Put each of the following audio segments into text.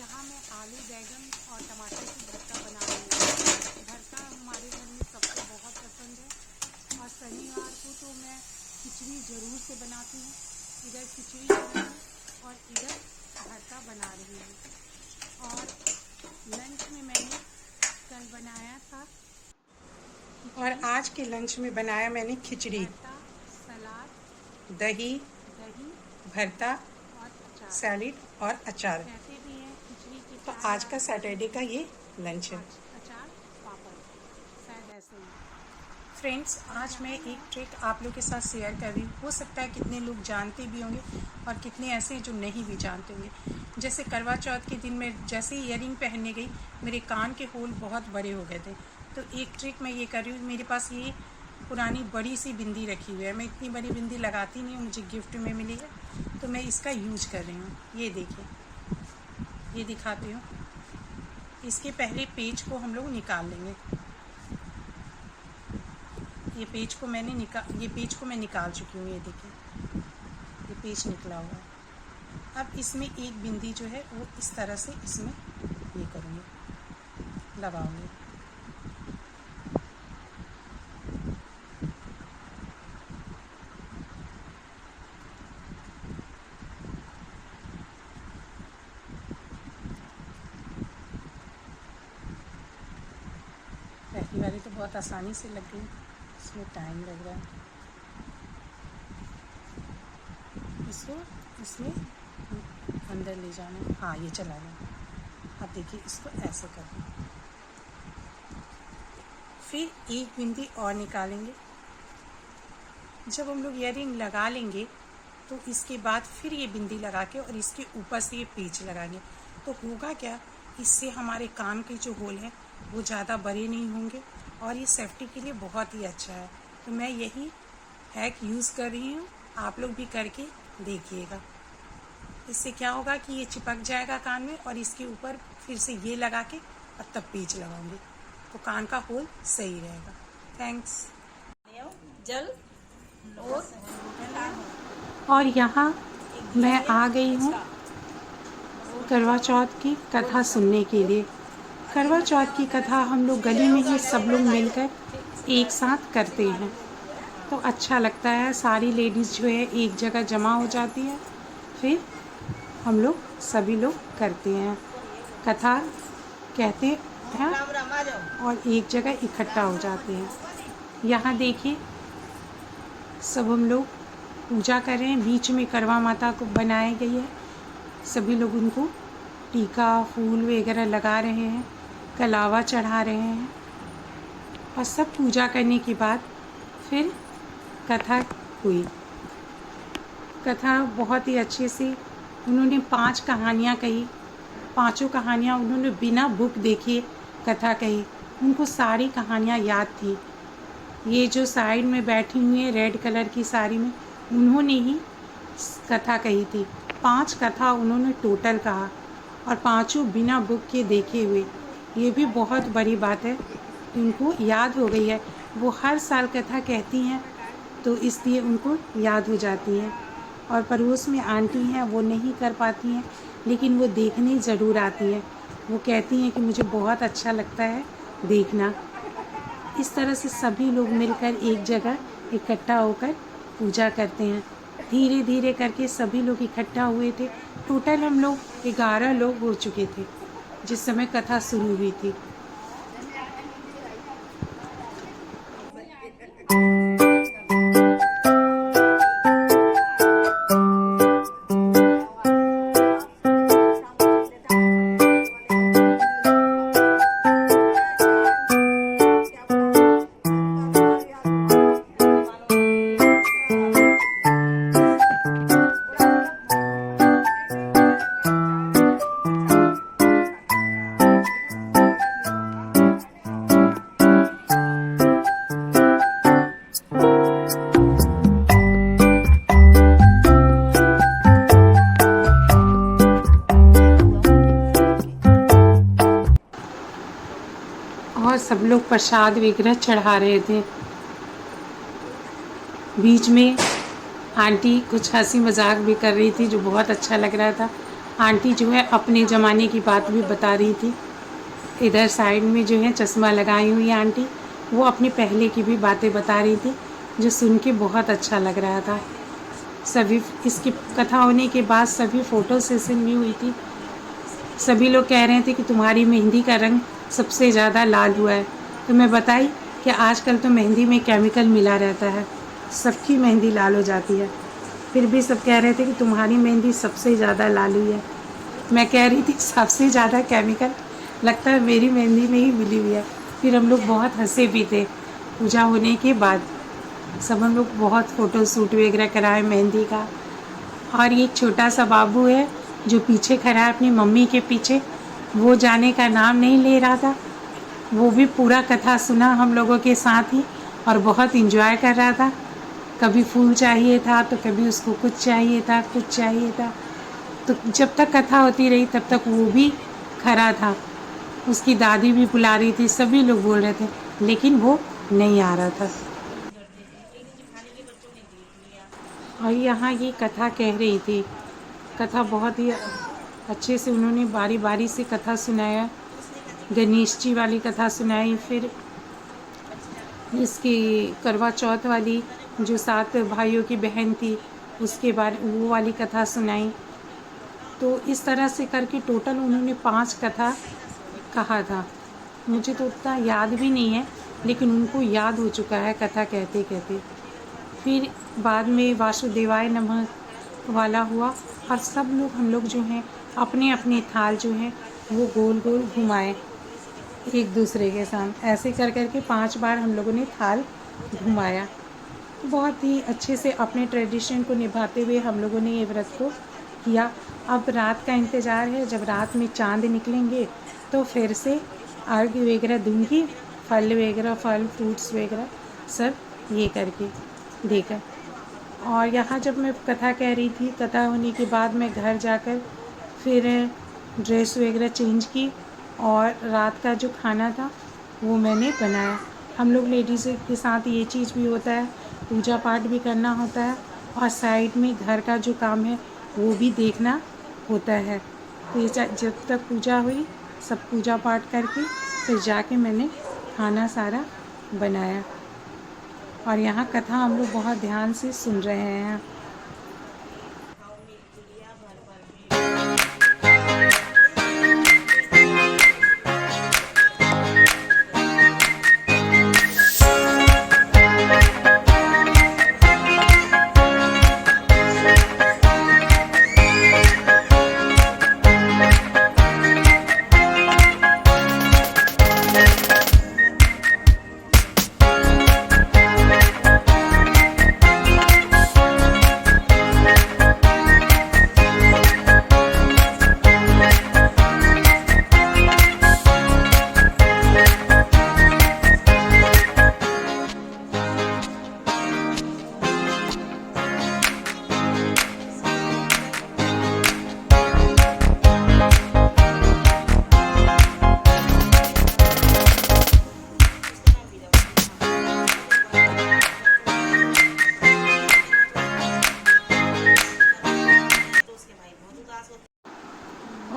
यहाँ मैं आलू बैंगन और टमाटर की भरता बना रही हूँ। भरता हमारे घर में सबको बहुत पसंद है और शनिवार को तो मैं खिचड़ी ज़रूर से बनाती हूँ। इधर खिचड़ी बनी है और इधर भरता बना रही हूँ। और लंच में मैंने कल बनाया था और आज के लंच में बनाया मैंने खिचड़ी, भरता, सलाद, दही, दही भरता, और अचार। सैलेड और अचार। कहते भी हैं खिचड़ी के तो 4 आज का सैटरडे का ये लंच है। अचार पापड़, शायद ऐसे ही। फ्रेंड्स, आज मैं एक ट्रिक आप लोग के साथ शेयर कर रही हूँ। हो सकता है कितने लोग जानते भी होंगे और कितने ऐसे जो नहीं भी जानते होंगे। जैसे करवा चौथ के दिन में जैसे ही ईयरिंग पहनने गई, मेरे कान के होल बहुत बड़े हो गए थे। तो एक ट्रिक मैं ये कर रही हूँ। मेरे पास ये पुरानी बड़ी सी बिंदी रखी हुई है। मैं इतनी बड़ी बिंदी लगाती नहीं हूँ, मुझे गिफ्ट में मिली है, तो मैं इसका यूज कर रही हूँ। ये देखिए, ये दिखाती हूँ। इसके पहले पेज को हम लोग निकाल लेंगे। ये पेज को मैं निकाल चुकी हूँ। ये देखिए, ये पेज निकला हुआ है। अब इसमें एक बिंदी जो है वो इस तरह से इसमें ये करूँगी, लगाऊंगी। पहली वाली तो बहुत आसानी से लग गई, इसमें टाइम लग रहा है। इसको इसमें अंदर ले जाना है। हाँ, ये चला गया। अब देखिए, इसको ऐसे करना। फिर एक बिंदी और निकालेंगे। जब हम लोग ईयरिंग लगा लेंगे तो इसके बाद फिर ये बिंदी लगा के और इसके ऊपर से ये पेच लगाएंगे। तो होगा क्या, इससे हमारे कान के जो होल हैं वो ज़्यादा बड़े नहीं होंगे और ये सेफ्टी के लिए बहुत ही अच्छा है। तो मैं यही हैक यूज़ कर रही हूँ, आप लोग भी करके देखिएगा। इससे क्या होगा कि ये चिपक जाएगा कान में और इसके ऊपर फिर से ये लगा के और तब पेच लगाऊंगी, तो कान का होल सही रहेगा। थैंक्स। जल और यहाँ मैं आ गई हूँ करवा चौथ की कथा सुनने के लिए। करवा चौथ की कथा हम लोग गली में ही सब लोग मिलकर एक साथ करते हैं, तो अच्छा लगता है। सारी लेडीज़ जो है एक जगह जमा हो जाती है, फिर हम लोग सभी लोग करते हैं, कथा कहते हैं और एक जगह इकट्ठा हो जाते हैं। यहाँ देखिए, सब हम लोग पूजा कर रहे हैं। बीच में करवा माता को बनाई गई है। सभी लोग उनको टीका फूल वगैरह लगा रहे हैं, कलावा चढ़ा रहे हैं और सब पूजा करने के बाद फिर कथा हुई। कथा बहुत ही अच्छे से उन्होंने 5 कहानियाँ कही। पांचों कहानियाँ उन्होंने बिना बुक देखे कथा कही। उनको सारी कहानियाँ याद थी। ये जो साइड में बैठी हुई है रेड कलर की साड़ी में, उन्होंने ही कथा कही थी। 5 कथा उन्होंने टोटल कहा और पांचों बिना बुक के देखे हुए। ये भी बहुत बड़ी बात है, उनको याद हो गई है। वो हर साल कथा कहती हैं तो इसलिए उनको याद हो जाती हैं। और पड़ोस में आंटी हैं, वो नहीं कर पाती हैं लेकिन वो देखने ज़रूर आती हैं। वो कहती हैं कि मुझे बहुत अच्छा लगता है देखना। इस तरह से सभी लोग मिलकर एक जगह इकट्ठा होकर पूजा करते हैं। धीरे धीरे करके सभी लोग इकट्ठा हुए थे। टोटल हम लोग 11 लोग हो चुके थे जिस समय कथा शुरू हुई थी। और सब लोग प्रसाद वगैरह चढ़ा रहे थे। बीच में आंटी कुछ हंसी मजाक भी कर रही थी जो बहुत अच्छा लग रहा था। आंटी जो है अपने ज़माने की बात भी बता रही थी। इधर साइड में जो है चश्मा लगाई हुई आंटी, वो अपने पहले की भी बातें बता रही थी, जो सुन के बहुत अच्छा लग रहा था। सभी इसकी कथा होने के बाद सभी फ़ोटो सेशन भी हुई थी। सभी लोग कह रहे थे कि तुम्हारी मेहंदी का रंग सबसे ज़्यादा लाल हुआ है। तो मैं बताई कि आजकल तो मेहंदी में केमिकल मिला रहता है, सबकी मेहंदी लाल हो जाती है। फिर भी सब कह रहे थे कि तुम्हारी मेहंदी सबसे ज़्यादा लाल हुई है। मैं कह रही थी सबसे ज़्यादा केमिकल लगता है मेरी मेहंदी में ही मिली हुई है। फिर हम लोग बहुत हंसे भी थे। पूजा होने के बाद सब हम लोग बहुत फ़ोटो शूट वगैरह कराए मेहंदी का। और ये छोटा सा बाबू है जो पीछे खड़ा है अपनी मम्मी के पीछे, वो जाने का नाम नहीं ले रहा था। वो भी पूरा कथा सुना हम लोगों के साथ ही और बहुत इन्जॉय कर रहा था। कभी फूल चाहिए था तो कभी उसको कुछ चाहिए था, कुछ चाहिए था। तो जब तक कथा होती रही तब तक वो भी खड़ा था। उसकी दादी भी बुला रही थी, सभी लोग बोल रहे थे, लेकिन वो नहीं आ रहा था। और यहाँ ये कथा कह रही थी, कथा बहुत ही अच्छे से उन्होंने बारी बारी से कथा सुनाया। गणेश जी वाली कथा सुनाई, फिर इसकी करवा चौथ वाली जो 7 भाइयों की बहन थी उसके बारे वो वाली कथा सुनाई। तो इस तरह से करके टोटल उन्होंने 5 कथा कहा था। मुझे तो उतना याद भी नहीं है, लेकिन उनको याद हो चुका है कथा कहते कहते। फिर बाद में वासुदेवाय नमः वाला हुआ और सब लोग हम लोग जो हैं अपने अपने थाल जो हैं वो गोल गोल घुमाए एक दूसरे के साथ। ऐसे कर कर के 5 बार हम लोगों ने थाल घुमाया। बहुत ही अच्छे से अपने ट्रेडिशन को निभाते हुए हम लोगों ने ये व्रत को किया। अब रात का इंतज़ार है, जब रात में चाँद निकलेंगे तो फिर से अर्घ्य वगैरह दूंगी, फल वगैरह, फल फ्रूट्स वगैरह सब ये करके देकर। और यहाँ जब मैं कथा कह रही थी, कथा होने के बाद मैं घर जाकर फिर ड्रेस वगैरह चेंज की और रात का जो खाना था वो मैंने बनाया। हम लोग लेडीज़ के साथ ये चीज़ भी होता है, पूजा पाठ भी करना होता है और साइड में घर का जो काम है वो भी देखना होता है। तो ये जब तक पूजा हुई, सब पूजा पाठ करके फिर जाके मैंने खाना सारा बनाया। और यहाँ कथा हम लोग बहुत ध्यान से सुन रहे हैं।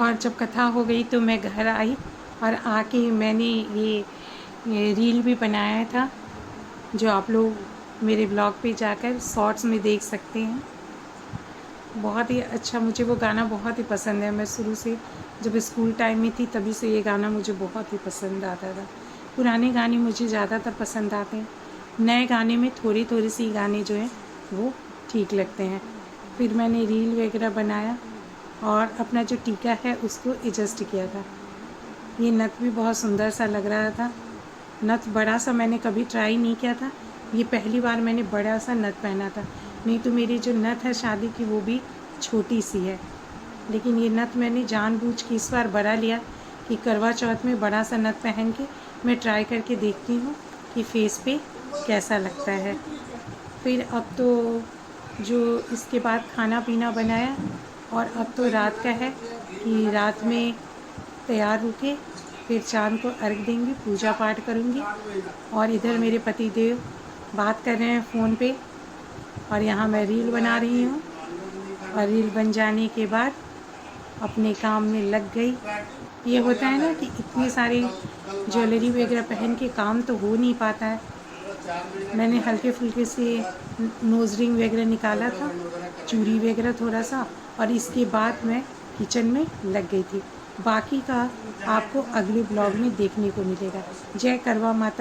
और जब कथा हो गई तो मैं घर आई और आके मैंने ये रील भी बनाया था, जो आप लोग मेरे ब्लॉग पे जाकर शॉर्ट्स में देख सकते हैं। बहुत ही अच्छा, मुझे वो गाना बहुत ही पसंद है। मैं शुरू से जब स्कूल टाइम में थी तभी से ये गाना मुझे बहुत ही पसंद आता था। पुराने गाने मुझे ज़्यादातर पसंद आते हैं, नए गाने में थोड़ी थोड़ी सी गाने जो हैं वो ठीक लगते हैं। फिर मैंने रील वगैरह बनाया और अपना जो टीका है उसको एडजस्ट किया था। ये नथ भी बहुत सुंदर सा लग रहा था। नथ बड़ा सा मैंने कभी ट्राई नहीं किया था, ये पहली बार मैंने बड़ा सा नथ पहना था। नहीं तो मेरी जो नथ है शादी की वो भी छोटी सी है, लेकिन ये नथ मैंने जानबूझ के इस बार बड़ा लिया कि करवा चौथ में बड़ा सा नथ पहन के मैं ट्राई करके देखती हूँ कि फेस पे कैसा लगता है। फिर अब तो जो इसके बाद खाना पीना बनाया और अब तो रात का है कि रात में तैयार होके फिर चाँद को अर्घ देंगी, पूजा पाठ करूँगी। और इधर मेरे पति देव बात कर रहे हैं फ़ोन पे और यहाँ मैं रील बना रही हूँ। और रील बन जाने के बाद अपने काम में लग गई। ये होता है ना कि इतने सारे ज्वेलरी वगैरह पहन के काम तो हो नहीं पाता है। मैंने हल्के फुल्के से नोज़ रिंग वगैरह निकाला था, चूड़ी वगैरह थोड़ा सा, और इसके बाद मैं किचन में लग गई थी। बाकी का आपको अगले ब्लॉग में देखने को मिलेगा। जय करवा माता।